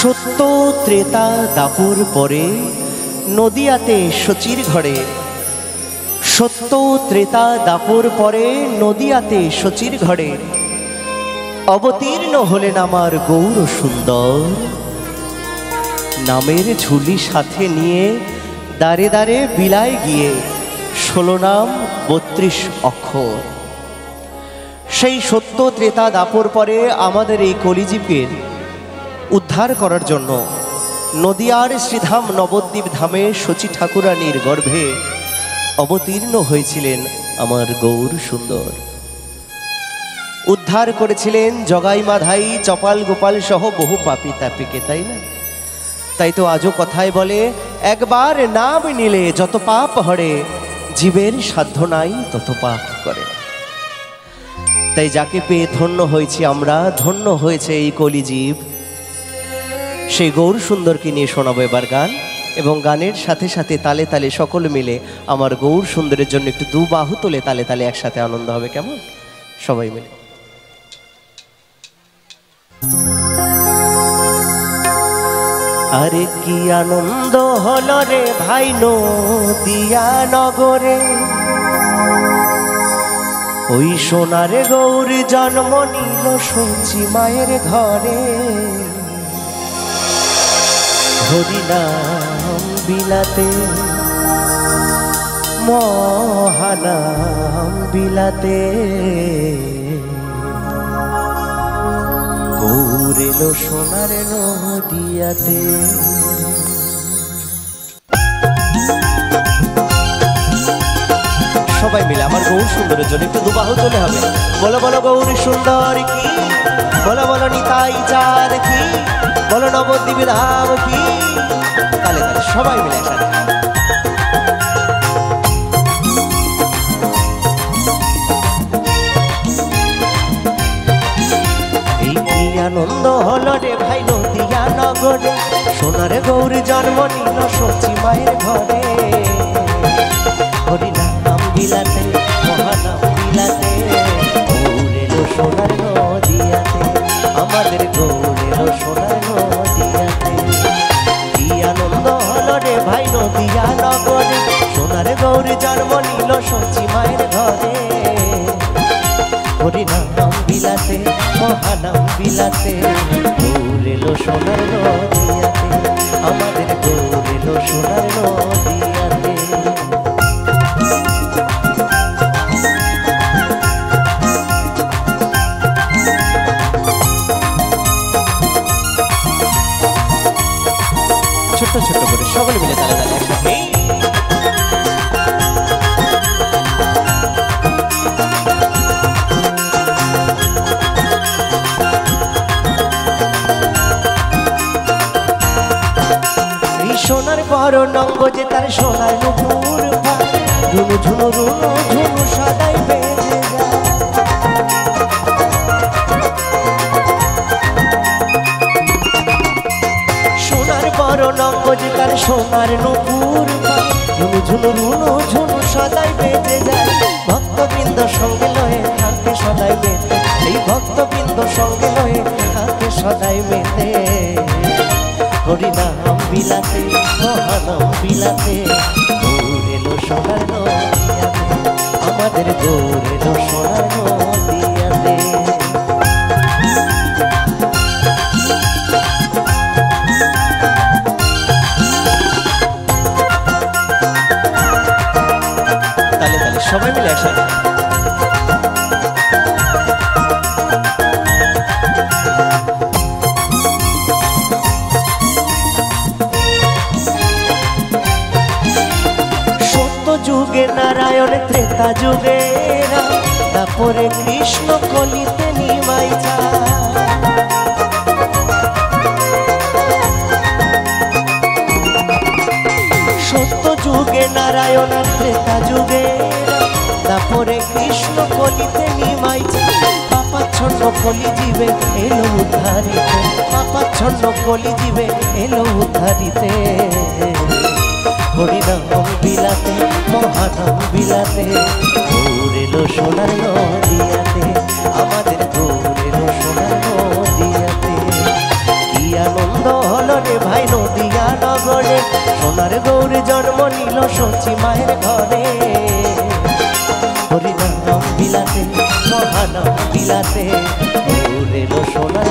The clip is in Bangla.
সত্য ত্রেতা দাপুর পরে নদিয়াতে শচীর ঘরে। সত্য ত্রেতা দাপুর পরে নদিয়াতে শচীর ঘরে অবতীর্ণ হলেন আমার গৌর সুন্দর। নামের ঝুলি সাথে নিয়ে দাঁড়ে দাঁড়ে বিলায় গিয়ে 16 নাম 32 অক্ষর। সেই সত্য ত্রেতা দাপুর পরে আমাদের এই কলিযুগের উদ্ধার করার জন্য নদিয়ার শ্রীধাম নবদ্বীপ ধামে শচী ঠাকুরানীর গর্ভে অবতীর্ণ হয়েছিলেন আমার গৌর সুন্দর। উদ্ধার করেছিলেন জগাই মাধাই চপাল গোপাল সহ বহু পাপী তাপিকে, তাই না? তাই তো আজও কথায় বলে, একবার নাম নিলে যত পাপ হরে, জীবের সাধ্য নাই তত পাপ করে। তাই যাকে পেয়ে ধন্য হয়েছি আমরা, ধন্য হয়েছে এই কলিজীব, সেই গৌর সুন্দরকে নিয়ে শোনাবো এবার গান। এবং গানের সাথে সাথে তালে তালে সকল মিলে আমার গৌর সুন্দরের জন্য একটু দু বাহু তোলে তালে তালে একসাথে আনন্দ হবে, কেমন? সবাই মিলে। আরে কি আনন্দ হলো রে ভাই নদিয়া নগরে, ওই সোনার গৌর জন্ম নিল শচী মায়ের ঘরে। হরি নাম বিলাতে মহানাম বিলাতে, গৌর এলো সোনার নদিয়াতে। সবাই মিলে আমার গৌর সুন্দরের জন্য একটু দুবাহু তোলে হবে। বলো বলো গৌর সুন্দর কি, বলো বলো নিতাই চাঁদ কি, বলো নবদ্বীপ ধাম কি। তালে তালে সবাই মিলে একসাথে। এই কি আনন্দ হলো রে ভাই নদিয়া নগরে, সোনার গৌর জন্ম নিল শচী মায়ের ঘরে। হরি নাম বিলাতে মহানাম বিলাতে, গৌর এলো সোনার নদিয়াতে, আমাদের গৌর এলো সোনার নদিয়াতে। কি আনন্দ হলো রে ভাই নদিয়া নগরে, সোনার গৌর জন্ম নিল শচী মায়ের ঘরে। হরি নাম বিলাতে মহানাম বিলাতে, গৌর এলো সোনার নদিয়াতে, আমাদের গৌর এলো সোনার নদিয়াতে। ছোট্ট ছোট্ট করে সকলে মিলে তালে তালে একসাথে। এই সোনার বড় নঙ্গ যে তার সোনার নুপুর ভাই, রুনু ঝুনু রুনু ঝুনু সদাই বেজে যায়। নঙ্গজ তার সোনার নুপুর ভাই, রুনু ঝুনু রুনু ঝুনু সদাই বেজে যায়। ভক্তবৃন্দ সঙ্গে লয়ে থাকে সদাই বেঁধে, এই ভক্তবৃন্দ সঙ্গে লয়ে থাকে সদাই বেঁধে। হরি নাম বিলাতে মহানাম বিলাতে, গৌর এলো সোনার নদিয়াতে, আমাদের গৌর এলো সোনার নদিয়াতে। সবাই মিলে একসাথে। সত্য যুগে নারায়ণ, ত্রেতা যুগে রাম, তারপরে কৃষ্ণ কলিতে নিমাই যায়। সত্য যুগে নারায়ণ, ত্রেতা যুগে তারপরে কৃষ্ণ কলিতে নিমাই যায়। পাপাচ্ছন্ন কলি জীবে এলো উদ্ধারিতে, পাপাচ্ছন্ন কলি জীবে এলো উদ্ধারিতে। হরি নাম বিলাতে মহানাম বিলাতে, গৌর এলো সোনার নদিয়াতে, আমাদের গৌর এলো সোনার নদিয়াতে। কি আনন্দ সোনার গৌর জন্ম নিল সচি মায়ের ঘরে। হরিনাম বিলাতে মহানাম বিলাতে গৌর এলো সোনার